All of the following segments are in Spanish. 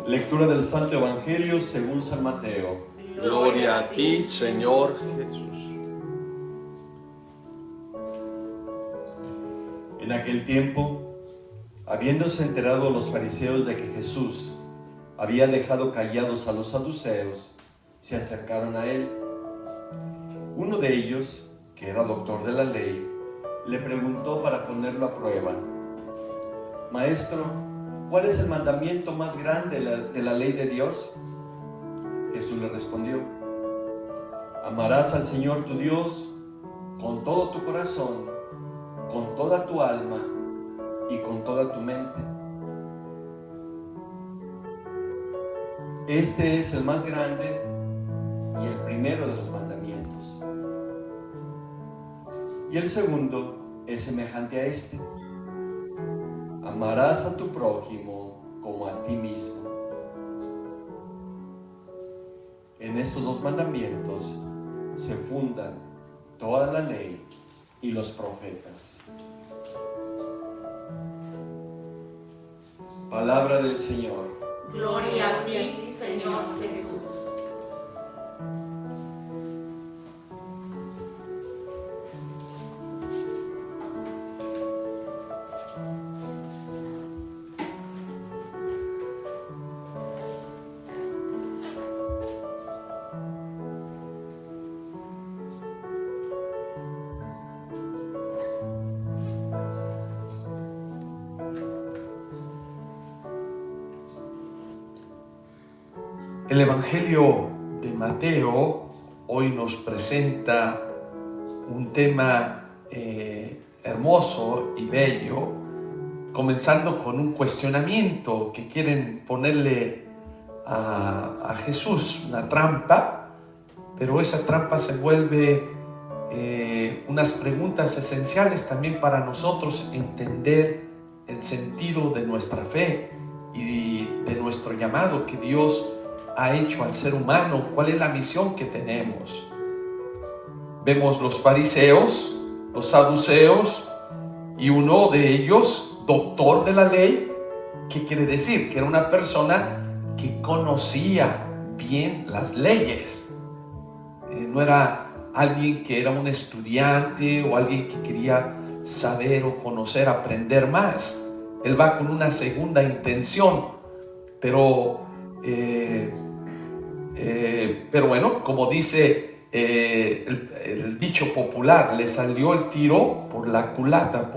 Lectura del Santo Evangelio según San Mateo. Gloria a ti, Señor Jesús. En aquel tiempo, habiéndose enterado los fariseos de que Jesús había dejado callados a los saduceos, se acercaron a él. Uno de ellos, que era doctor de la ley, le preguntó para ponerlo a prueba: Maestro, ¿cuál es el mandamiento más grande de la ley de Dios? Jesús le respondió: Amarás al Señor tu Dios con todo tu corazón, con toda tu alma y con toda tu mente. Este es el más grande y el primero de los mandamientos. Y el segundo es semejante a este: amarás a tu prójimo como a ti mismo. En estos dos mandamientos se fundan toda la ley y los profetas. Palabra del Señor. Gloria a ti, Señor Jesús. El Evangelio de Mateo hoy nos presenta un tema hermoso y bello, comenzando con un cuestionamiento que quieren ponerle a Jesús, una trampa, pero esa trampa se vuelve unas preguntas esenciales también para nosotros entender el sentido de nuestra fe y de nuestro llamado que Dios ha hecho al ser humano, cuál es la misión que tenemos. Vemos los fariseos, los saduceos, y uno de ellos, doctor de la ley. ¿Qué quiere decir? Que era una persona que conocía bien las leyes. No era alguien que era un estudiante o alguien que quería saber o conocer, aprender más. Él va con una segunda intención, pero bueno, como dice el dicho popular, le salió el tiro por la culata,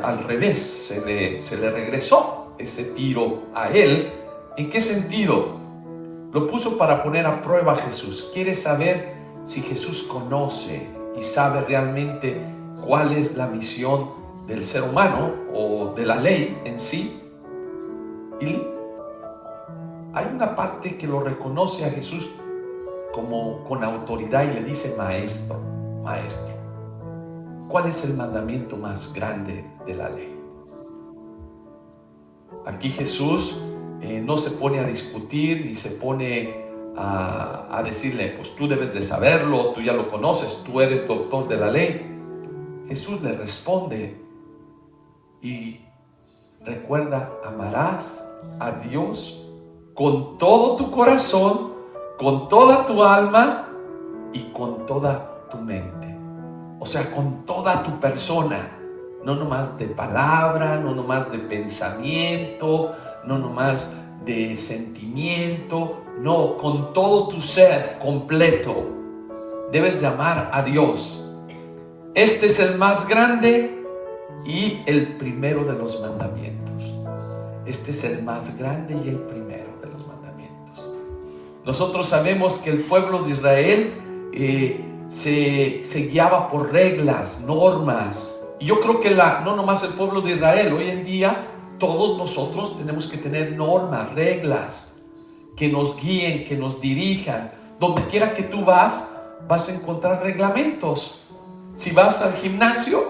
al revés, se le regresó ese tiro a él. ¿En qué sentido? Lo puso para poner a prueba a Jesús. Quiere saber si Jesús conoce y sabe realmente cuál es la misión del ser humano o de la ley en sí. Y hay una parte que lo reconoce a Jesús como con autoridad y le dice: maestro, maestro. ¿Cuál es el mandamiento más grande de la ley? Aquí Jesús no se pone a discutir ni se pone a decirle: pues tú debes de saberlo, tú ya lo conoces, tú eres doctor de la ley. Jesús le responde y recuerda: amarás a Dios con todo tu corazón, con toda tu alma y con toda tu mente. O sea, con toda tu persona, no nomás de palabra, no nomás de pensamiento, no nomás de sentimiento, no, con todo tu ser completo. Debes de amar a Dios. Este es el más grande y el primero de los mandamientos. Este es el más grande y el primero de los mandamientos. Nosotros sabemos que el pueblo de Israel se guiaba por reglas, normas. Y yo creo que no nomás el pueblo de Israel, hoy en día todos nosotros tenemos que tener normas, reglas que nos guíen, que nos dirijan. Donde quiera que tú vas a encontrar reglamentos. Si vas al gimnasio,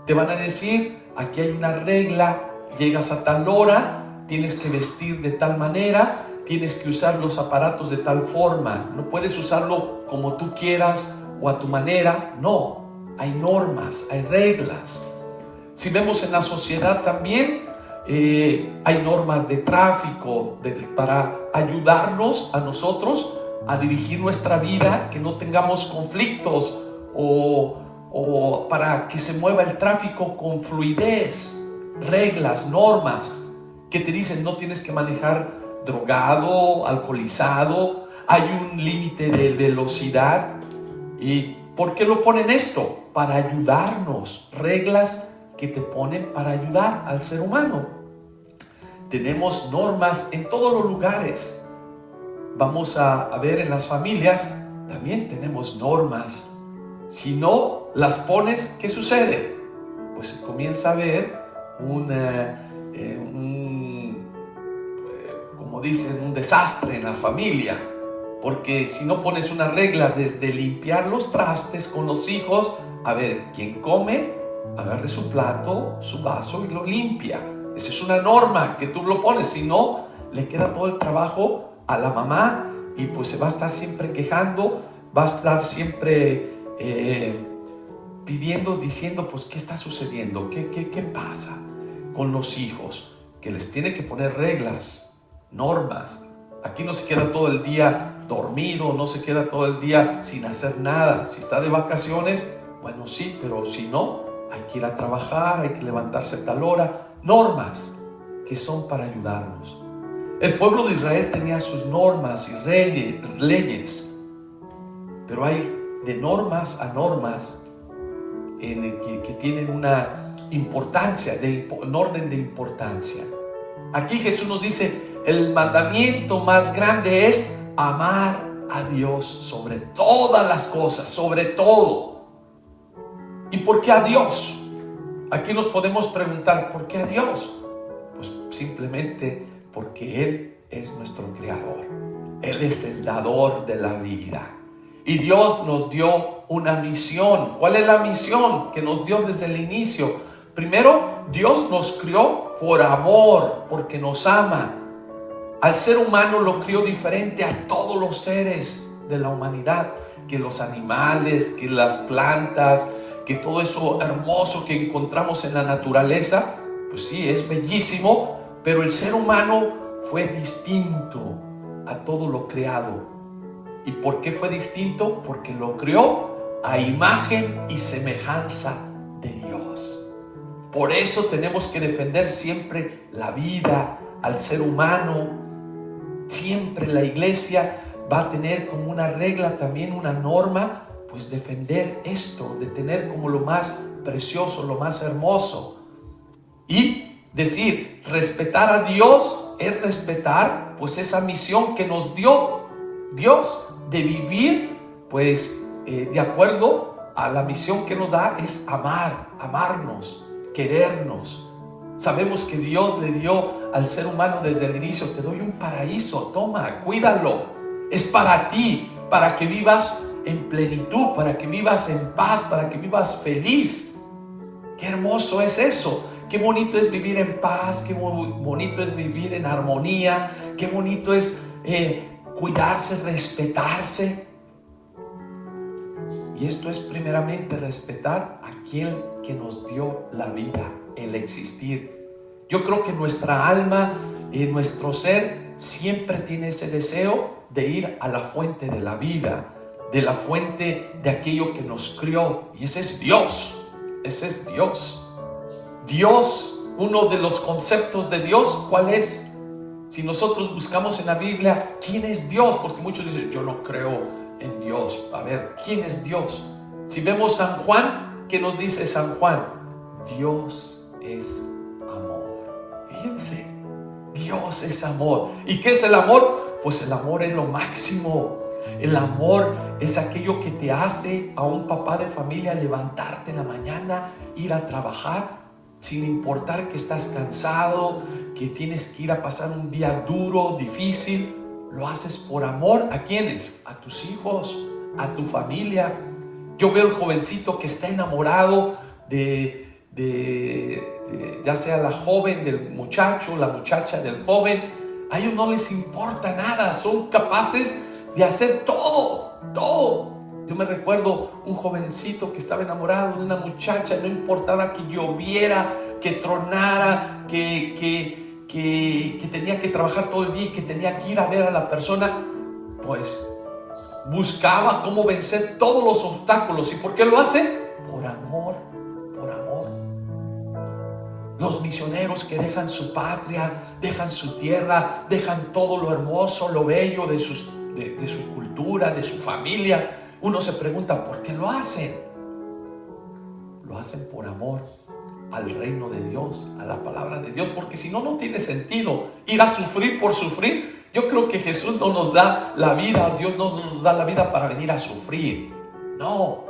te van a decir: aquí hay una regla, llegas a tal hora, tienes que vestir de tal manera, tienes que usar los aparatos de tal forma, no puedes usarlo como tú quieras o a tu manera. No, hay normas, hay reglas. Si vemos en la sociedad también, hay normas de tráfico para ayudarnos a nosotros a dirigir nuestra vida, que no tengamos conflictos o para que se mueva el tráfico con fluidez, reglas, normas que te dicen no tienes que manejar drogado, alcoholizado, hay un límite de velocidad. ¿Y por qué lo ponen esto? Para ayudarnos, reglas que te ponen para ayudar al ser humano. Tenemos normas en todos los lugares. Vamos a ver en las familias, también tenemos normas. Si no las pones, ¿qué sucede? Pues se comienza a ver como dicen, un desastre en la familia. Porque si no pones una regla desde limpiar los trastes con los hijos, a ver, quien come, agarre su plato, su vaso y lo limpia. Esa es una norma que tú lo pones, si no, le queda todo el trabajo a la mamá y pues se va a estar siempre quejando, va a estar siempre pidiendo, diciendo, pues, ¿qué está sucediendo? ¿Qué pasa con los hijos? Que les tiene que poner reglas, normas. Aquí no se queda todo el día dormido, no se queda todo el día sin hacer nada. Si está de vacaciones, bueno, sí, pero si no, hay que ir a trabajar, hay que levantarse a tal hora. Normas que son para ayudarnos. El pueblo de Israel tenía sus normas y leyes, pero hay de normas a normas que tienen una importancia, un orden de importancia. Aquí Jesús nos dice, el mandamiento más grande es amar a Dios sobre todas las cosas, sobre todo. ¿Y por qué a Dios? Aquí nos podemos preguntar, ¿por qué a Dios? Pues simplemente porque Él es nuestro creador. Él es el dador de la vida. Y Dios nos dio una misión. ¿Cuál es la misión que nos dio desde el inicio? Primero, Dios nos crió por amor, porque nos ama. Al ser humano lo crió diferente a todos los seres de la humanidad, que los animales, que las plantas, que todo eso hermoso que encontramos en la naturaleza. Pues sí, es bellísimo, pero el ser humano fue distinto a todo lo creado. ¿Y por qué fue distinto? Porque lo creó a imagen y semejanza de Dios. Por eso tenemos que defender siempre la vida, al ser humano. Siempre la iglesia va a tener como una regla, también una norma, pues defender esto, de tener como lo más precioso, lo más hermoso. Y decir, respetar a Dios es respetar pues esa misión que nos dio Dios de vivir pues de acuerdo a la misión que nos da, es amarnos, querernos. Sabemos que Dios le dio al ser humano desde el inicio, te doy un paraíso, toma, cuídalo, es para ti, para que vivas en plenitud, para que vivas en paz, para que vivas feliz. Qué hermoso es eso. Qué bonito es vivir en paz, qué bonito es vivir en armonía, qué bonito es cuidarse, respetarse. Y esto es primeramente respetar a aquel que nos dio la vida, el existir. Yo creo que nuestra alma, nuestro ser, siempre tiene ese deseo de ir a la fuente de la vida, de la fuente de aquello que nos crió. Y ese es Dios, ese es Dios. Dios, uno de los conceptos de Dios, ¿cuál es? Si nosotros buscamos en la Biblia, ¿quién es Dios? Porque muchos dicen, yo no creo en Dios. A ver, ¿quién es Dios? Si vemos San Juan, ¿qué nos dice San Juan? Dios es amor. Fíjense, Dios es amor. ¿Y qué es el amor? Pues el amor es lo máximo. El amor es aquello que te hace a un papá de familia levantarte en la mañana, ir a trabajar, sin importar que estás cansado, que tienes que ir a pasar un día duro, difícil. Lo haces por amor. ¿A quiénes? A tus hijos, a tu familia. Yo veo el jovencito que está enamorado ya sea la joven del muchacho, la muchacha del joven. A ellos no les importa nada, son capaces de hacer todo. Yo me recuerdo un jovencito que estaba enamorado de una muchacha, no importaba que lloviera, que tronara, que tenía que trabajar todo el día y que tenía que ir a ver a la persona, pues buscaba cómo vencer todos los obstáculos. ¿Y por qué lo hace? Por amor, por amor. Los misioneros que dejan su patria, dejan su tierra, dejan todo lo hermoso, lo bello de su cultura, de su familia. Uno se pregunta, ¿por qué lo hacen? Lo hacen por amor al reino de Dios, a la palabra de Dios, porque si no, no tiene sentido ir a sufrir por sufrir. Yo creo que Jesús no nos da la vida, Dios no nos da la vida para venir a sufrir. No,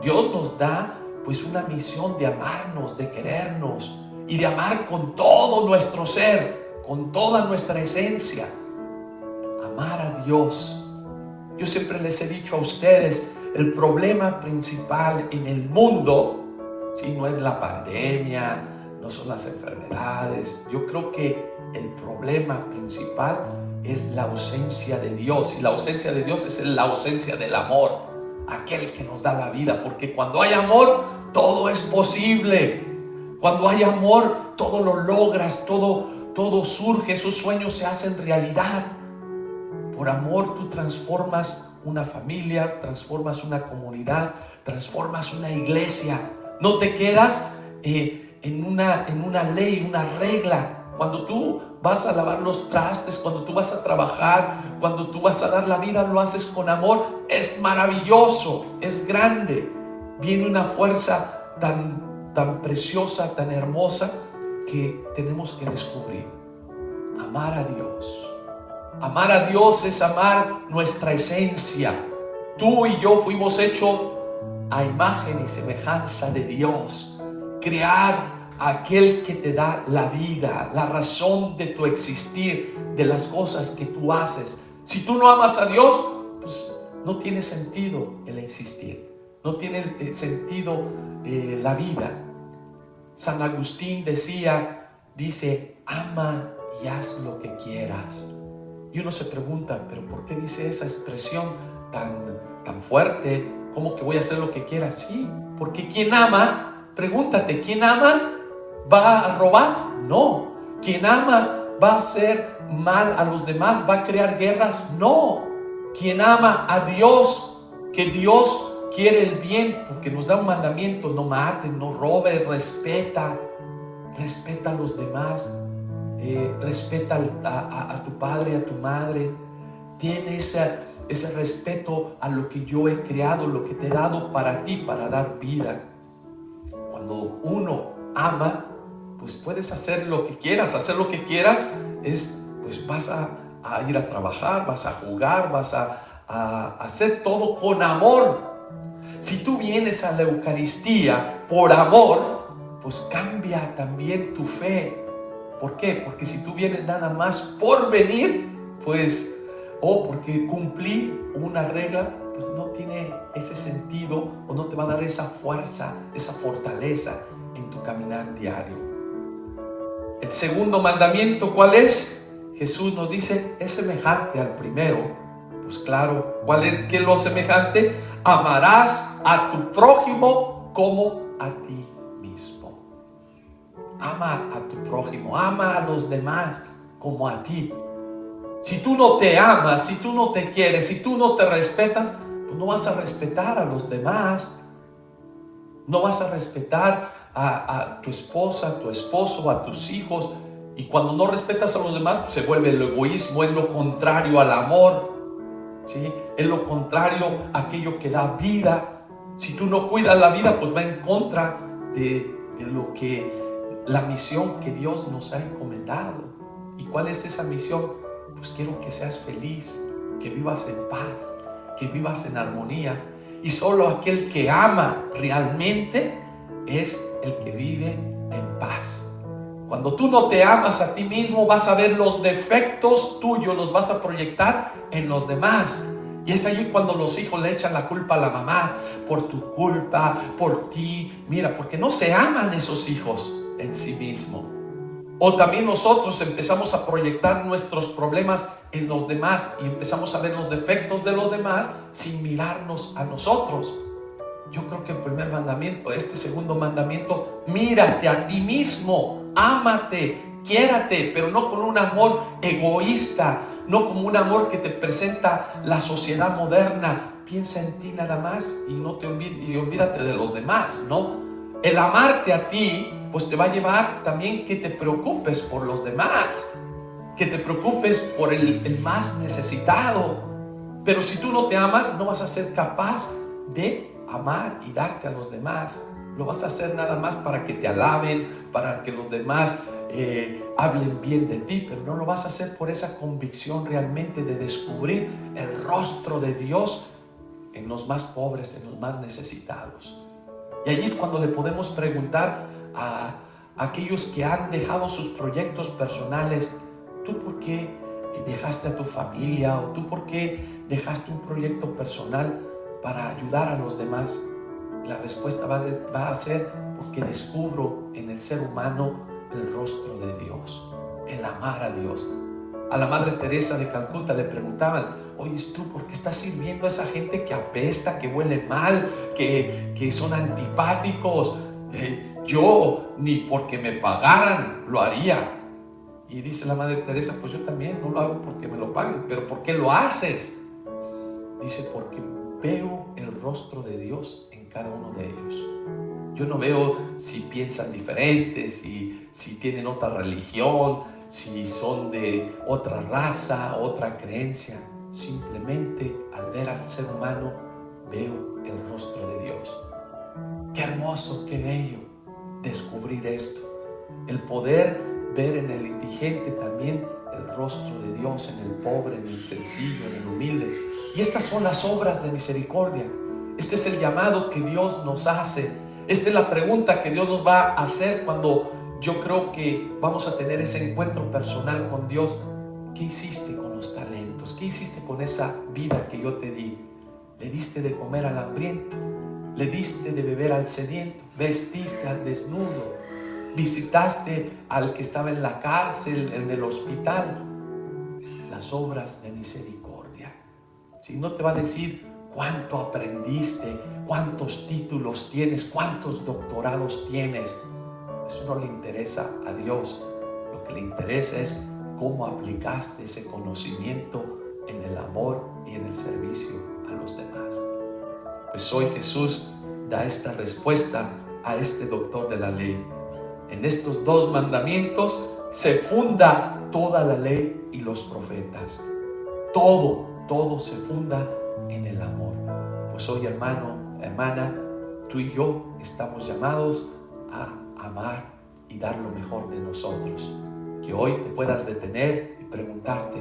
Dios nos da pues una misión de amarnos, de querernos y de amar con todo nuestro ser, con toda nuestra esencia. Amar a Dios. Yo siempre les he dicho a ustedes, el problema principal en el mundo, ¿sí?, no es la pandemia, no son las enfermedades. Yo creo que el problema principal es la ausencia de Dios. Y la ausencia de Dios es la ausencia del amor, aquel que nos da la vida. Porque cuando hay amor, todo es posible. Cuando hay amor, todo lo logras, todo surge, esos sueños se hacen realidad. Por amor tú transformas una familia, transformas una comunidad, transformas una iglesia. No te quedas en una ley, una regla. Cuando tú vas a lavar los trastes, cuando tú vas a trabajar, cuando tú vas a dar la vida, lo haces con amor. Es maravilloso, es grande. Viene una fuerza tan preciosa, tan hermosa, que tenemos que descubrir. Amar a Dios. Amar a Dios es amar nuestra esencia. Tú y yo fuimos hechos a imagen y semejanza de Dios. Crear a aquel que te da la vida, la razón de tu existir, de las cosas que tú haces. Si tú no amas a Dios, pues no tiene sentido el existir. No tiene sentido la vida. San Agustín dice, ama y haz lo que quieras. Y uno se pregunta, ¿pero por qué dice esa expresión tan fuerte? ¿Cómo que voy a hacer lo que quiera? Sí, porque quien ama, pregúntate, ¿quién ama va a robar? No. ¿Quién ama va a hacer mal a los demás? ¿Va a crear guerras? No. Quien ama a Dios, que Dios quiere el bien, porque nos da un mandamiento: no mates, no robes, respeta a los demás. Respeta a tu padre, a tu madre. Tiene ese respeto a lo que yo he creado, lo que te he dado para ti, para dar vida. Cuando uno ama, pues puedes hacer lo que quieras. Hacer lo que quieras es, pues vas a ir a trabajar, vas a jugar, vas a hacer todo con amor. Si tú vienes a la Eucaristía por amor, pues cambia también tu fe. ¿Por qué? Porque si tú vienes nada más por venir, pues, o porque cumplir una regla, pues no tiene ese sentido, o no te va a dar esa fuerza, esa fortaleza en tu caminar diario. El segundo mandamiento, ¿cuál es? Jesús nos dice, es semejante al primero. Pues claro, ¿cuál es? ¿Qué es lo semejante? Amarás a tu prójimo como a ti mismo. Ama a tu prójimo, ama a los demás como a ti. Si tú no te amas, si tú no te quieres, si tú no te respetas, pues no vas a respetar a los demás. No vas a respetar a tu esposa, a tu esposo, a tus hijos. Y cuando no respetas a los demás, pues se vuelve el egoísmo, es lo contrario al amor, ¿sí? Es lo contrario a aquello que da vida. Si tú no cuidas la vida, pues va en contra de lo que la misión que Dios nos ha encomendado. ¿Y cuál es esa misión? Pues quiero que seas feliz, que vivas en paz, que vivas en armonía. Y solo aquel que ama realmente es el que vive en paz. Cuando tú no te amas a ti mismo, vas a ver los defectos tuyos, los vas a proyectar en los demás. Y es allí cuando los hijos le echan la culpa a la mamá: por tu culpa, por ti. Mira, porque no se aman esos hijos en sí mismos. O también nosotros empezamos a proyectar nuestros problemas en los demás y empezamos a ver los defectos de los demás sin mirarnos a nosotros. yo creo que el primer mandamiento, este segundo mandamiento, mírate a ti mismo, ámate, quiérate, pero no con un amor egoísta, no como un amor que te presenta la sociedad moderna. Piensa en ti nada más y no te olvídate de los demás, ¿no? El amarte a ti, pues te va a llevar también que te preocupes por los demás, que te preocupes por el más necesitado. Pero si tú no te amas, no vas a ser capaz de amar y darte a los demás. Lo vas a hacer nada más para que te alaben, para que los demás hablen bien de ti, pero no lo vas a hacer por esa convicción realmente de descubrir el rostro de Dios en los más pobres, en los más necesitados. Y allí es cuando le podemos preguntar a aquellos que han dejado sus proyectos personales: ¿tú por qué dejaste a tu familia? ¿O tú por qué dejaste un proyecto personal para ayudar a los demás? La respuesta va a ser: porque descubro en el ser humano el rostro de Dios, el amar a Dios. A la Madre Teresa de Calcuta le preguntaban: oye, ¿tú por qué estás sirviendo a esa gente que apesta, que huele mal, que son antipáticos? Yo ni porque me pagaran lo haría. Y dice la Madre Teresa: pues yo también no lo hago porque me lo paguen. ¿Pero por qué lo haces? Dice: porque veo el rostro de Dios en cada uno de ellos. Yo no veo si piensan diferentes, si tienen otra religión, si son de otra raza, otra creencia. Simplemente al ver al ser humano veo el rostro de Dios. Qué hermoso, qué bello descubrir esto. El poder ver en el indigente también el rostro de Dios, en el pobre, en el sencillo, en el humilde. Y estas son las obras de misericordia. Este es el llamado que Dios nos hace. Esta es la pregunta que Dios nos va a hacer cuando yo creo que vamos a tener ese encuentro personal con Dios. ¿Qué hiciste con los talentos? ¿Qué hiciste con esa vida que yo te di? ¿Le diste de comer al hambriento? ¿Le diste de beber al sediento? ¿Vestiste al desnudo? ¿Visitaste al que estaba en la cárcel, en el hospital? Las obras de misericordia. Si no te va a decir cuánto aprendiste, cuántos títulos tienes, cuántos doctorados tienes, eso no le interesa a Dios. Lo que le interesa es cómo aplicaste ese conocimiento en el amor y en el servicio a los demás. Pues hoy Jesús da esta respuesta a este doctor de la ley. En estos dos mandamientos se funda toda la ley y los profetas. Todo se funda en el amor. Pues hoy, hermano, hermana, tú y yo estamos llamados a amar y dar lo mejor de nosotros. Que hoy te puedas detener y preguntarte: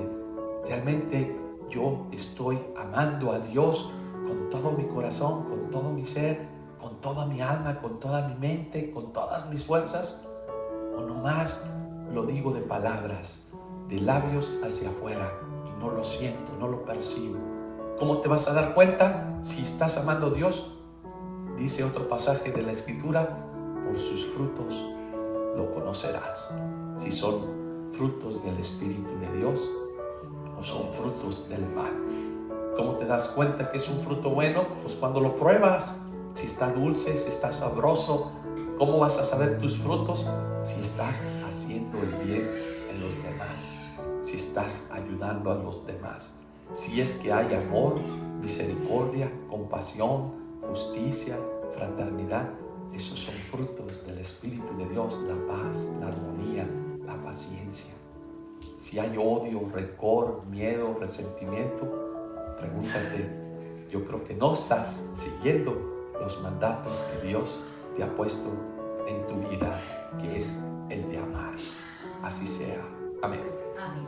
¿realmente yo estoy amando a Dios con todo mi corazón, con todo mi ser, con toda mi alma, con toda mi mente, con todas mis fuerzas? ¿O nomás lo digo de palabras, de labios hacia afuera, y no lo siento, no lo percibo? ¿Cómo te vas a dar cuenta si estás amando a Dios? Dice otro pasaje de la Escritura: por sus frutos lo conocerás. Si son frutos del Espíritu de Dios o son frutos del mal. ¿Cómo te das cuenta que es un fruto bueno? Pues cuando lo pruebas. Si está dulce, si está sabroso. ¿Cómo vas a saber tus frutos? Si estás haciendo el bien en los demás, si estás ayudando a los demás, si es que hay amor, misericordia, compasión, justicia, fraternidad. Esos son frutos del Espíritu de Dios: la paz, la armonía, la paciencia. Si hay odio, rencor, miedo, resentimiento, pregúntate: yo creo que no estás siguiendo los mandatos que Dios te ha puesto en tu vida, que es el de amar. Así sea. Amén. Amén.